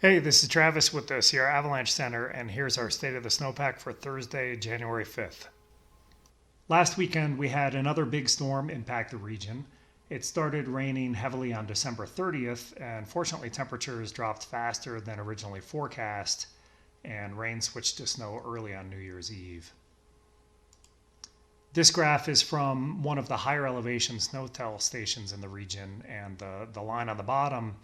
Hey, this is Travis with the Sierra Avalanche Center, and here's our state of the snowpack for Thursday, January 5th. Last weekend, we had another big storm impact the region. It started raining heavily on December 30th, and fortunately, temperatures dropped faster than originally forecast, and rain switched to snow early on New Year's Eve. This graph is from one of the higher elevation snow tell stations in the region, and the line on the bottom,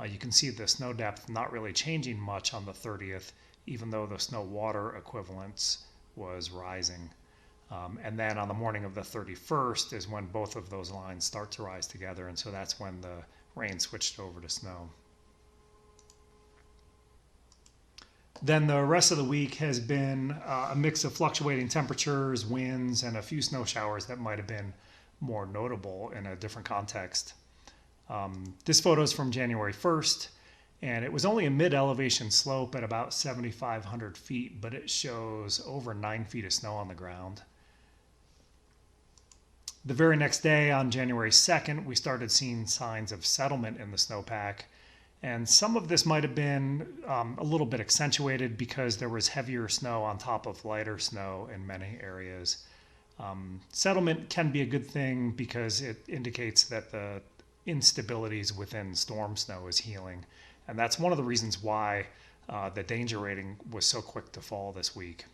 you can see the snow depth not really changing much on the 30th, even though the snow water equivalence was rising. And then on the morning of the 31st is when both of those lines start to rise together, and so that's when the rain switched over to snow. Then the rest of the week has been a mix of fluctuating temperatures, winds, and a few snow showers that might have been more notable in a different context. This photo is from January 1st, and it was only a mid-elevation slope at about 7,500 feet, but it shows over 9 feet of snow on the ground. The very next day, on January 2nd, we started seeing signs of settlement in the snowpack. And some of this might have been a little bit accentuated because there was heavier snow on top of lighter snow in many areas. Settlement can be a good thing because it indicates that the instabilities within storm snow is healing. And that's one of the reasons why the danger rating was so quick to fall this week.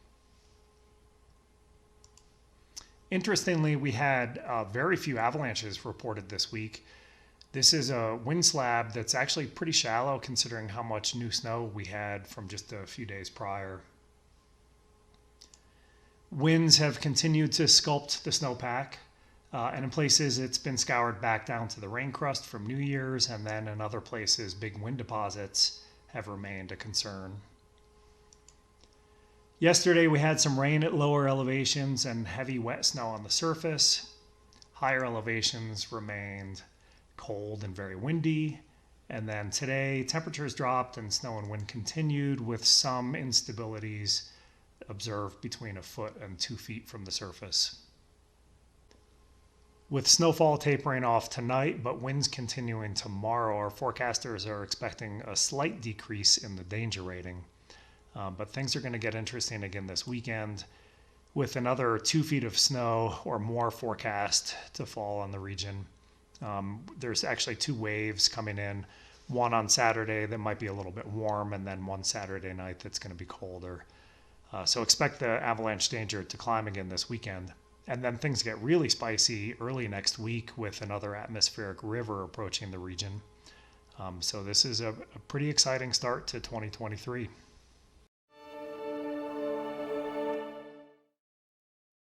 Interestingly, we had very few avalanches reported this week. This is a wind slab that's actually pretty shallow considering how much new snow we had from just a few days prior. Winds have continued to sculpt the snowpack, and in places it's been scoured back down to the rain crust from New Year's, and then in other places big wind deposits have remained a concern. Yesterday we had some rain at lower elevations and heavy wet snow on the surface. Higher elevations remained cold and very windy. And then today, temperatures dropped and snow and wind continued with some instabilities observed between a foot and 2 feet from the surface. With snowfall tapering off tonight, but winds continuing tomorrow, our forecasters are expecting a slight decrease in the danger rating. But things are going to get interesting again this weekend with another 2 feet of snow or more forecast to fall on the region. There's actually two waves coming in, one on Saturday that might be a little bit warm, and then one Saturday night that's going to be colder. So expect the avalanche danger to climb again this weekend. And then things get really spicy early next week with another atmospheric river approaching the region. So this is a pretty exciting start to 2023.